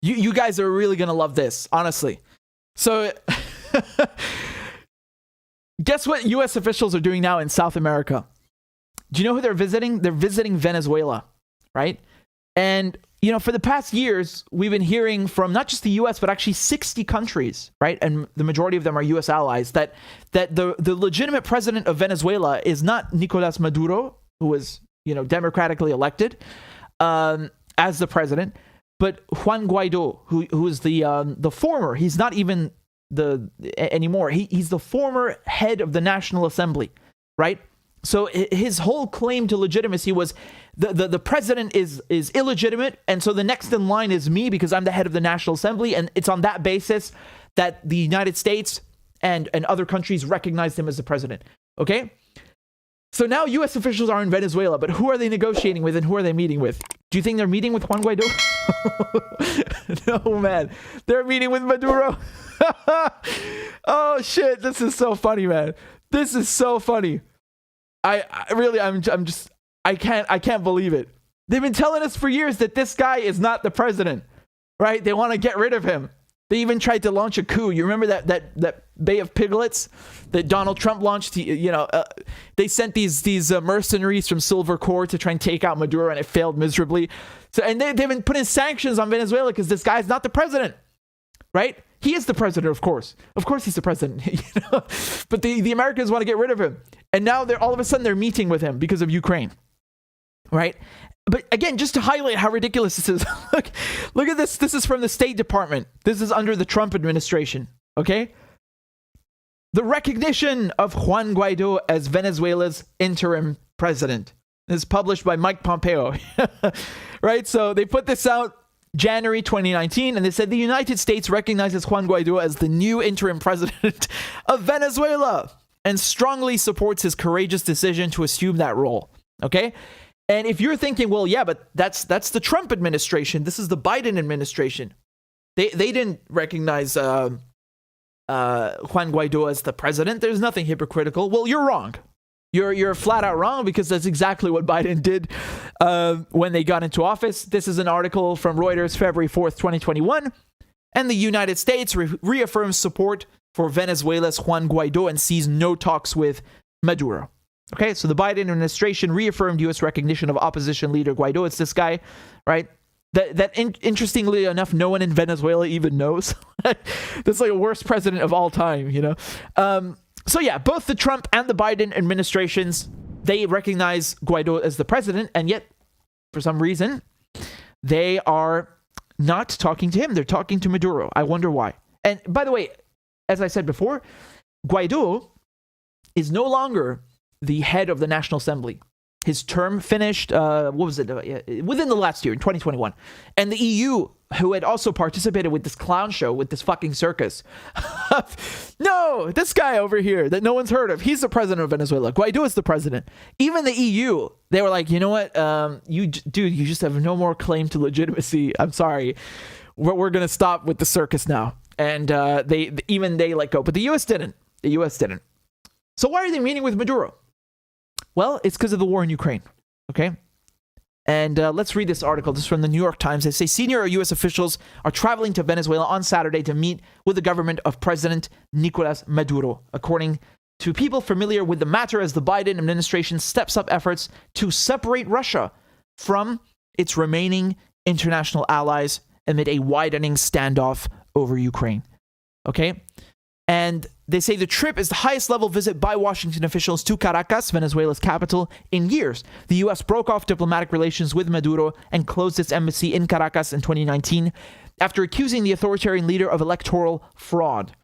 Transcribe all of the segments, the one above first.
You guys are really going to love this, honestly. So, guess what U.S. officials are doing now in South America? Do you know who they're visiting? They're visiting Venezuela, right? And, you know, for the past years, we've been hearing from not just the U.S., but actually 60 countries, right? And the majority of them are U.S. allies, that the legitimate president of Venezuela is not Nicolas Maduro, who was, you know, democratically elected as the president, but Juan Guido, who is the former, he's not even anymore. He's the former head of the National Assembly, right? So his whole claim to legitimacy was the president is illegitimate, and so the next in line is me because I'm the head of the National Assembly, and it's on that basis that the United States and other countries recognize him as the president. Okay? So now U.S. officials are in Venezuela, but who are they negotiating with and who are they meeting with? Do you think they're meeting with Juan Guaido? No, man. They're meeting with Maduro. Oh, shit. This is so funny, man. This is so funny. I can't believe it. They've been telling us for years that this guy is not the president, right? They want to get rid of him. They even tried to launch a coup. You remember that Bay of Piglets that Donald Trump launched? You know, they sent these mercenaries from Silver Corps to try and take out Maduro, and it failed miserably. So, and they've been putting sanctions on Venezuela because this guy's not the president, right? He is the president, of course. Of course, he's the president. You know? But the Americans want to get rid of him, and now all of a sudden they're meeting with him because of Ukraine, right? But again, just to highlight how ridiculous this is, look at this. This is from the State Department. This is under the Trump administration, okay? The recognition of Juan Guaido as Venezuela's interim president. This is published by Mike Pompeo, right? So they put this out January 2019, and they said the United States recognizes Juan Guaido as the new interim president of Venezuela and strongly supports his courageous decision to assume that role, okay? And if you're thinking, well, yeah, but that's the Trump administration. This is the Biden administration. They didn't recognize Juan Guaido as the president. There's nothing hypocritical. Well, you're wrong. You're flat out wrong, because that's exactly what Biden did when they got into office. This is an article from Reuters, February 4th, 2021. And the United States reaffirms support for Venezuela's Juan Guaido and sees no talks with Maduro. Okay, so the Biden administration reaffirmed U.S. recognition of opposition leader Guaido. It's this guy, right? Interestingly enough, no one in Venezuela even knows. That's like the worst president of all time, you know? So yeah, both the Trump and the Biden administrations, they recognize Guaido as the president, and yet, for some reason, they are not talking to him. They're talking to Maduro. I wonder why. And by the way, as I said before, Guaido is no longer the head of the National Assembly. His term finished, within the last year, in 2021. And the EU, who had also participated with this clown show, with this fucking circus. No, this guy over here that no one's heard of, he's the president of Venezuela. Guaido is the president. Even the EU, they were like, you know what, you just have no more claim to legitimacy. I'm sorry. We're going to stop with the circus now. And they let go. But the US didn't. The US didn't. So why are they meeting with Maduro? Well, it's because of the war in Ukraine, okay? And let's read this article. This is from the New York Times. They say senior U.S. officials are traveling to Venezuela on Saturday to meet with the government of President Nicolas Maduro, according to people familiar with the matter, as the Biden administration steps up efforts to separate Russia from its remaining international allies amid a widening standoff over Ukraine, okay? And they say the trip is the highest level visit by Washington officials to Caracas, Venezuela's capital, in years. The U.S. broke off diplomatic relations with Maduro and closed its embassy in Caracas in 2019 after accusing the authoritarian leader of electoral fraud.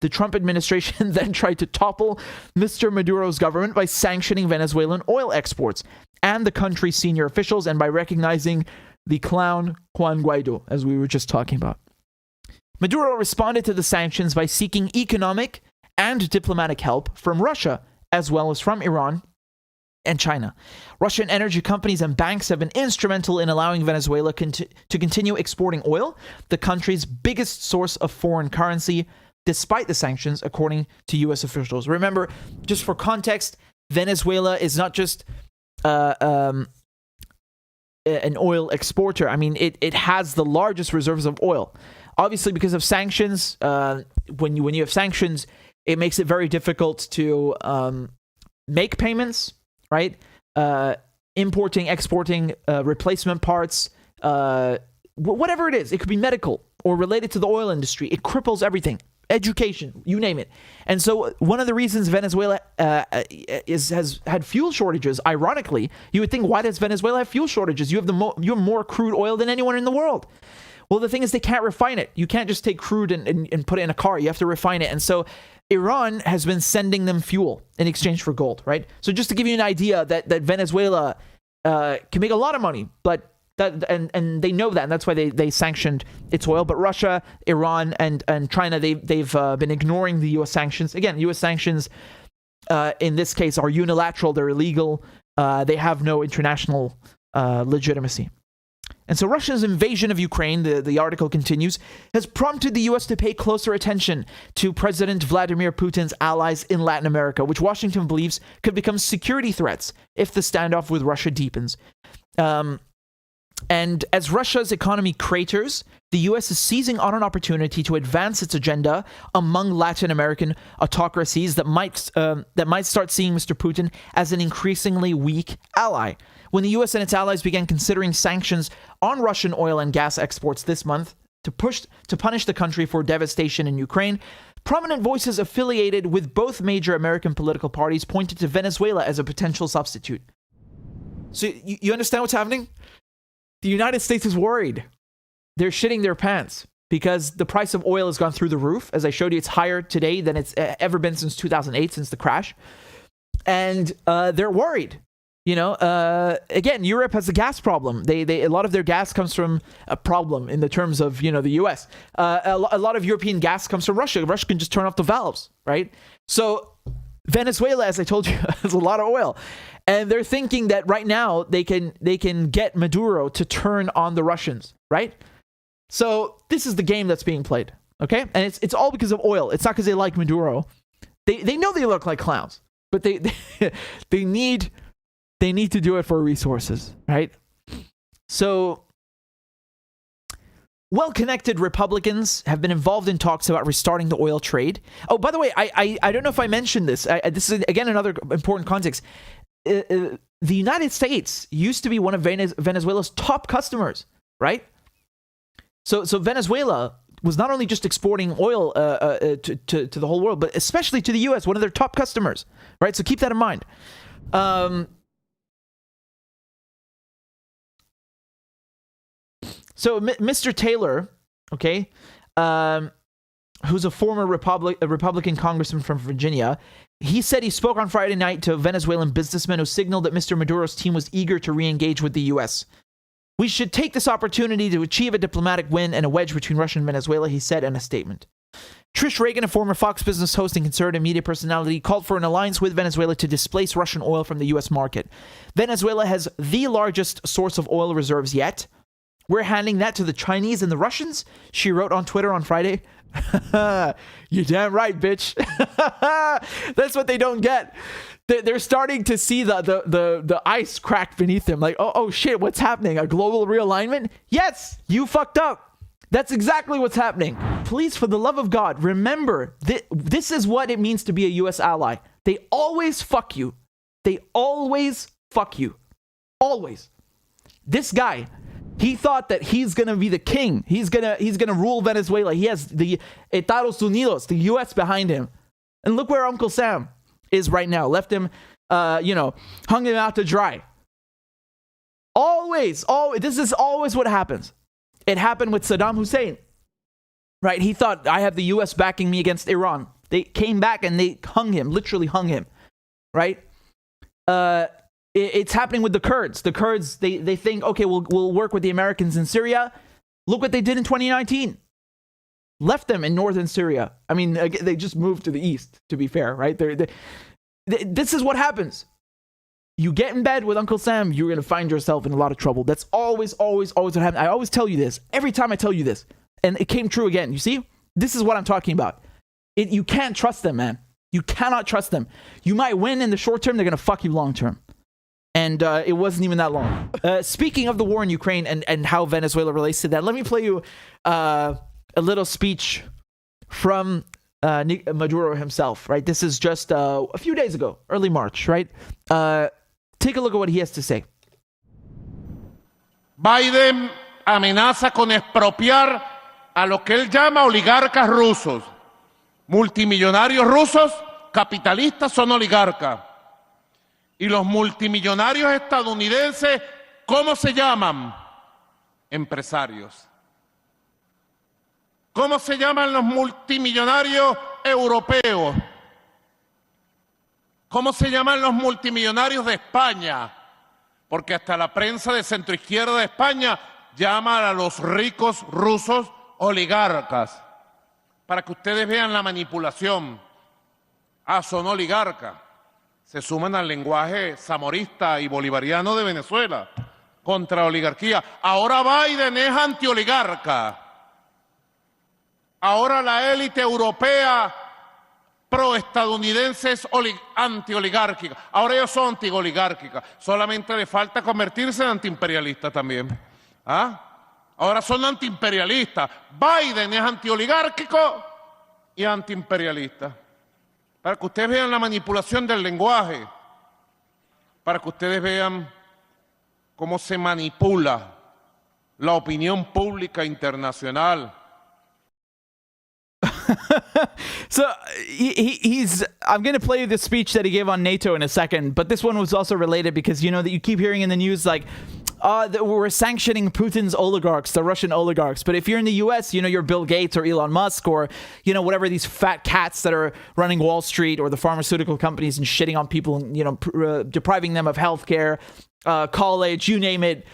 The Trump administration then tried to topple Mr. Maduro's government by sanctioning Venezuelan oil exports and the country's senior officials, and by recognizing the clown Juan Guaido, as we were just talking about. Maduro responded to the sanctions by seeking economic and diplomatic help from Russia, as well as from Iran and China. Russian energy companies and banks have been instrumental in allowing Venezuela to continue exporting oil, the country's biggest source of foreign currency, despite the sanctions, according to U.S. officials. Remember, just for context, Venezuela is not just an oil exporter. I mean, it has the largest reserves of oil. Obviously, because of sanctions, when you have sanctions, it makes it very difficult to make payments, right? Importing, exporting, replacement parts, whatever it is. It could be medical or related to the oil industry. It cripples everything. Education, you name it. And so one of the reasons Venezuela has had fuel shortages, ironically, you would think, why does Venezuela have fuel shortages? You have more crude oil than anyone in the world. Well, the thing is, they can't refine it. You can't just take crude and put it in a car. You have to refine it. And so Iran has been sending them fuel in exchange for gold, right? So just to give you an idea that Venezuela can make a lot of money, but and they know that, and that's why they sanctioned its oil. But Russia, Iran, and China, they've been ignoring the U.S. sanctions. Again, U.S. sanctions in this case are unilateral. They're illegal. They have no international legitimacy. And so Russia's invasion of Ukraine, the article continues, has prompted the U.S. to pay closer attention to President Vladimir Putin's allies in Latin America, which Washington believes could become security threats if the standoff with Russia deepens. And as Russia's economy craters, the U.S. is seizing on an opportunity to advance its agenda among Latin American autocracies that might start seeing Mr. Putin as an increasingly weak ally. When the U.S. and its allies began considering sanctions on Russian oil and gas exports this month to punish the country for devastation in Ukraine, prominent voices affiliated with both major American political parties pointed to Venezuela as a potential substitute. So you understand what's happening? The United States is worried. They're shitting their pants because the price of oil has gone through the roof. As I showed you, it's higher today than it's ever been since 2008, since the crash. And they're worried. You know, again, Europe has a gas problem. A lot of their gas comes from a problem in the terms of, the U.S. A lot of European gas comes from Russia. Russia can just turn off the valves, right? So Venezuela, as I told you, has a lot of oil. And they're thinking that right now they can get Maduro to turn on the Russians, right? So this is the game that's being played, okay? And it's all because of oil. It's not because they like Maduro. They know they look like clowns, but they need to do it for resources, right? So well-connected Republicans have been involved in talks about restarting the oil trade. Oh, by the way, I don't know if I mentioned this. This is, again, another important context. The United States used to be one of Venezuela's top customers, right? So Venezuela was not only just exporting oil to the whole world, but especially to the U.S., one of their top customers, right? So keep that in mind. So Mr. Taylor, okay, who's a former Republican congressman from Virginia, he said he spoke on Friday night to a Venezuelan businessman who signaled that Mr. Maduro's team was eager to re-engage with the U.S. We should take this opportunity to achieve a diplomatic win and a wedge between Russia and Venezuela, he said in a statement. Trish Reagan, a former Fox Business host and conservative media personality, called for an alliance with Venezuela to displace Russian oil from the U.S. market. Venezuela has the largest source of oil reserves yet. We're handing that to the Chinese and the Russians, she wrote on Twitter on Friday. You're damn right, bitch. That's what they don't get. They're starting to see the ice crack beneath them. Like, oh shit, what's happening? A global realignment? Yes, you fucked up. That's exactly what's happening. Please, for the love of God, remember, this is what it means to be a U.S. ally. They always fuck you. They always fuck you. Always. This guy, he thought that he's gonna be the king. He's gonna rule Venezuela. He has the Estados Unidos, the U.S. behind him. And look where Uncle Sam is right now. Left him, hung him out to dry. This is always what happens. It happened with Saddam Hussein, right? He thought, I have the U.S. backing me against Iran. They came back and they hung him, literally hung him, right? It's happening with the Kurds. The Kurds, they think, okay, we'll work with the Americans in Syria. Look what they did in 2019. Left them in northern Syria. I mean, they just moved to the east, to be fair, right? This is what happens. You get in bed with Uncle Sam, you're going to find yourself in a lot of trouble. That's always what happens. I always tell you this. Every time I tell you this. And it came true again. You see? This is what I'm talking about. You can't trust them, man. You cannot trust them. You might win in the short term. They're going to fuck you long term. And it wasn't even that long. Speaking of the war in Ukraine and how Venezuela relates to that, let me play you a little speech from Maduro himself, right? This is just a few days ago, early March, right? Take a look at what he has to say. Biden amenaza con expropiar a lo que él llama oligarcas rusos. Multimillonarios rusos, capitalistas, son oligarcas. Y los multimillonarios estadounidenses, ¿cómo se llaman? Empresarios. ¿Cómo se llaman los multimillonarios europeos? ¿Cómo se llaman los multimillonarios de España? Porque hasta la prensa de centroizquierda de España llama a los ricos rusos oligarcas. Para que ustedes vean la manipulación. Ah, son oligarcas. Se suman al lenguaje zamorista y bolivariano de Venezuela contra oligarquía. Ahora Biden es antioligarca. Ahora la élite europea pro-estadounidense es antioligárquica. Ahora ellos son antioligárquicas. Solamente le falta convertirse en antiimperialistas también. ¿Ah? Ahora son antiimperialistas. Biden es antioligárquico y antiimperialista. Para que ustedes vean la manipulación del lenguaje. Para que ustedes vean cómo se manipula la opinión pública internacional. So he's I'm going to play you the speech that he gave on NATO in a second, but this one was also related because you know that you keep hearing in the news like that we're sanctioning Putin's oligarchs, the Russian oligarchs. But if you're in the US, you know, you're Bill Gates or Elon Musk or, you know, whatever these fat cats that are running Wall Street or the pharmaceutical companies and shitting on people and, you know, depriving them of healthcare, college, you name it.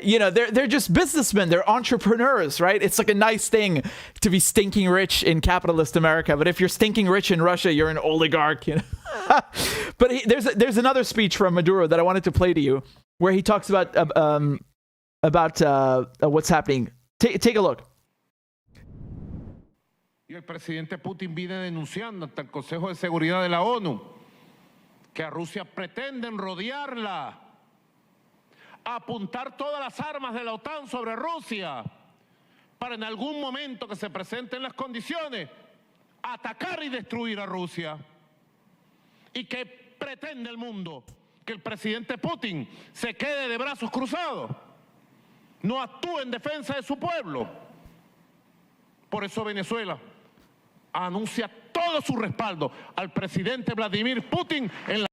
You know, they're just businessmen. They're entrepreneurs, right? It's like a nice thing to be stinking rich in capitalist America. But if you're stinking rich in Russia, you're an oligarch. You know? But there's another speech from Maduro that I wanted to play to you, where he talks about what's happening. Take a look. Y el presidente Putin viene denunciando ante el Consejo de Seguridad de la ONU que a Rusia pretenden rodearla, apuntar todas las armas de la OTAN sobre Rusia para en algún momento que se presenten las condiciones atacar y destruir a Rusia. ¿Y qué pretende el mundo? Que el presidente Putin se quede de brazos cruzados, no actúe en defensa de su pueblo. Por eso Venezuela anuncia todo su respaldo al presidente Vladimir Putin en la...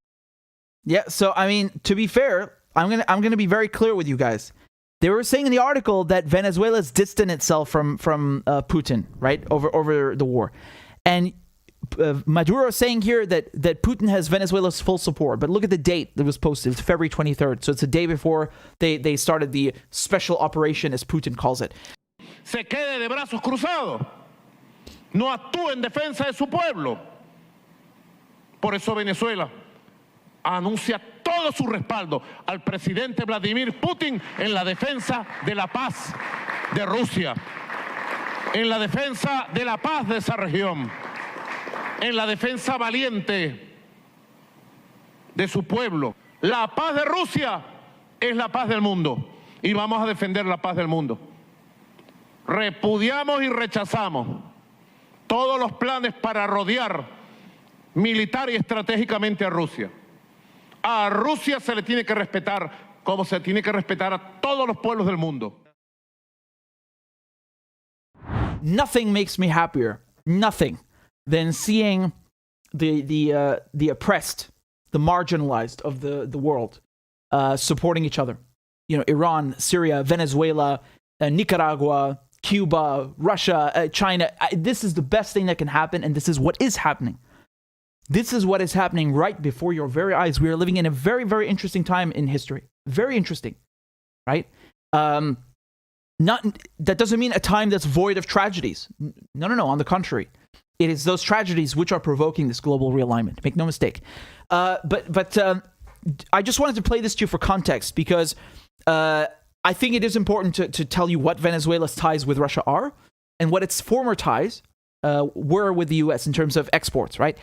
Yeah, so I mean, to be fair, I'm gonna be very clear with you guys. They were saying in the article that Venezuela's distanced itself from Putin, right, over the war, and Maduro is saying here that Putin has Venezuela's full support. But look at the date that was posted. It's February 23rd, so it's a day before they started the special operation, as Putin calls it. Se quede de brazos cruzados, no actúe en defensa de su pueblo. Por eso Venezuela anuncia todo su respaldo al presidente Vladimir Putin en la defensa de la paz de Rusia, en la defensa de la paz de esa región, en la defensa valiente de su pueblo. La paz de Rusia es la paz del mundo y vamos a defender la paz del mundo. Repudiamos y rechazamos todos los planes para rodear militar y estratégicamente a Rusia. A Rusia se le tiene que respetar como se tiene que respetar a todos los pueblos del mundo. Nothing makes me happier, nothing, than seeing the oppressed, the marginalized of the world supporting each other. You know, Iran, Syria, Venezuela, Nicaragua, Cuba, Russia, China. This is the best thing that can happen, and this is what is happening. This is what is happening right before your very eyes. We are living in a very, very interesting time in history. Very interesting, right? That doesn't mean a time that's void of tragedies. No. On the contrary, it is those tragedies which are provoking this global realignment. Make no mistake. But I just wanted to play this to you for context because I think it is important to tell you what Venezuela's ties with Russia are and what its former ties were with the U.S. in terms of exports, right?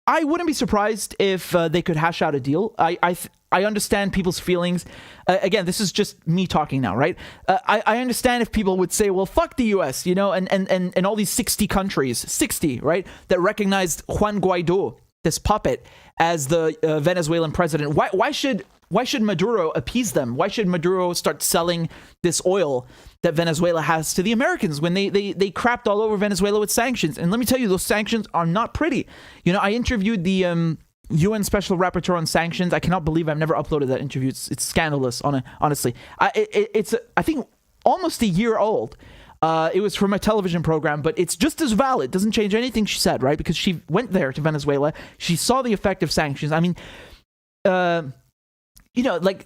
I wouldn't be surprised if they could hash out a deal. I understand people's feelings. Again, this is just me talking now, right? I understand if people would say, well, fuck the US, you know, and all these 60 countries, 60, right, that recognized Juan Guaido, this puppet, as the Venezuelan president. Why should Maduro appease them? Why should Maduro start selling this oil that Venezuela has to the Americans when they crapped all over Venezuela with sanctions? And let me tell you, those sanctions are not pretty. You know, I interviewed the UN Special Rapporteur on Sanctions. I cannot believe I've never uploaded that interview. It's scandalous, honestly. It's I think almost a year old. It was from a television program, but it's just as valid. It doesn't change anything she said, right? Because she went there to Venezuela. She saw the effect of sanctions. I mean, you know, like,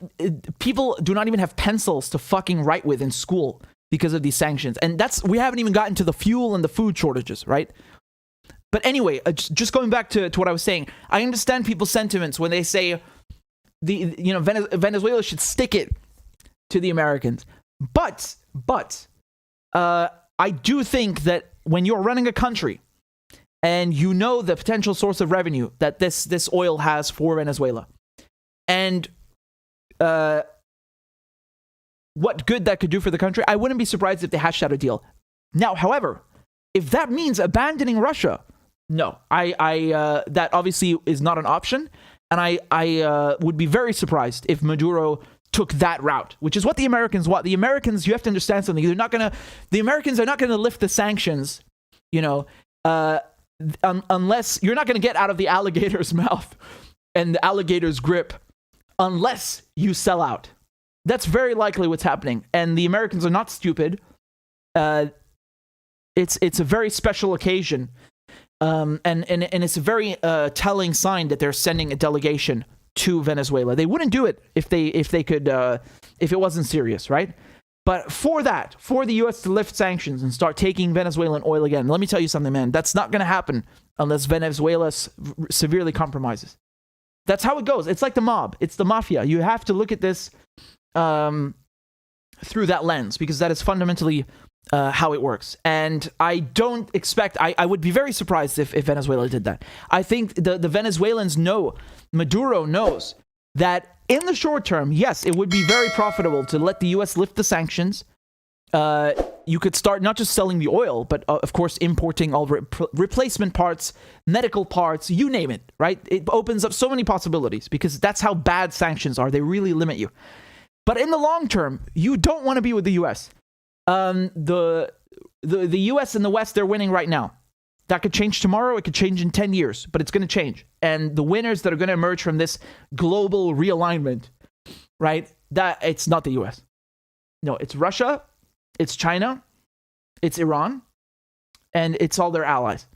people do not even have pencils to fucking write with in school because of these sanctions. And we haven't even gotten to the fuel and the food shortages, right? But anyway, just going back to what I was saying, I understand people's sentiments when they say Venezuela should stick it to the Americans. But I do think that when you're running a country and you know the potential source of revenue that this oil has for Venezuela, and what good that could do for the country, I wouldn't be surprised if they hashed out a deal. Now, however, if that means abandoning Russia, no, that obviously is not an option, and I would be very surprised if Maduro took that route, which is what the Americans want. The Americans, you have to understand something. The Americans are not gonna lift the sanctions, you know, unless you're not gonna get out of the alligator's mouth and the alligator's grip unless you sell out. That's very likely what's happening, and the Americans are not stupid. It's a very special occasion, and it's a very telling sign that they're sending a delegation to Venezuela. They wouldn't do it if they could, if it wasn't serious, right? But for the U.S. to lift sanctions and start taking Venezuelan oil again, let me tell you something, man. That's not going to happen unless Venezuela severely compromises. That's how it goes. It's like the mob. It's the mafia. You have to look at this through that lens, because that is fundamentally how it works. And I don't expect, I would be very surprised if Venezuela did that. I think the Venezuelans know, Maduro knows, that in the short term, yes, it would be very profitable to let the U.S. lift the sanctions. You could start not just selling the oil, but of course importing all replacement parts, medical parts, you name it, right? It opens up so many possibilities, because that's how bad sanctions are. They really limit you. But in the long term, you don't want to be with the U.S. The U.S. and the West, they're winning right now. That could change tomorrow. It could change in 10 years, but it's going to change. And the winners that are going to emerge from this global realignment, right? That it's not the U.S. No, it's Russia, it's China, it's Iran, and it's all their allies.